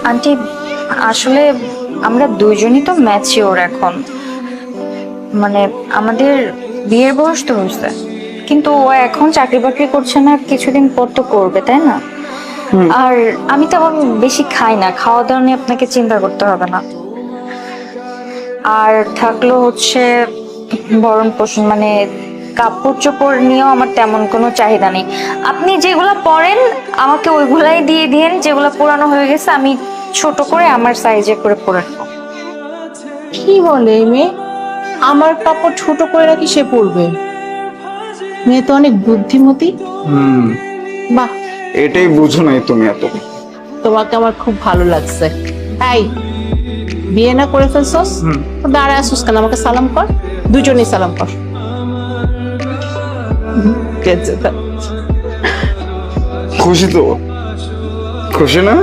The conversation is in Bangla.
আন্টি আসলে আমরা দুইজনই তো ম্যাচিওর এখন, মানে আমাদের বিয়ের বয়স তো হয়েছে, কিন্তু ও এখন চাকরি বাকরি করছে না, কিছুদিন পর তো করবে, তাই না? আর আমি তো আবার বেশি খাই না, খাওয়া দাওয়া নিয়ে আপনাকে চিন্তা করতে হবে না। আর থাকলো হচ্ছে ভরণ পোষণ, মানে কাপড় চোপড় নিয়েও আমার তেমন কোনো চাহিদা নেই। আপনি যেগুলা পরেন আমাকে ওইগুলাই দিয়ে দিন, যেগুলা পুরানো হয়ে গেছে আমি ছোট করে আমার সাইজে করে পরে নেবো। কি বলে এই মেয়ে? আমার কাপড় ছোট করে নাকি সে পরবে? মেয়ে তো অনেক বুদ্ধিমতী। হুম, বাহ, এটাই বুঝো নাই তুমি এত। তোমাকে আমার খুব ভালো লাগছে। এই, বিয়ে না করে ফেলছস, তো দাঁড়ায় আসুস কেন? আমাকে সালাম কর, দুজনেই সালাম কর। খুশি তো? খুশি না?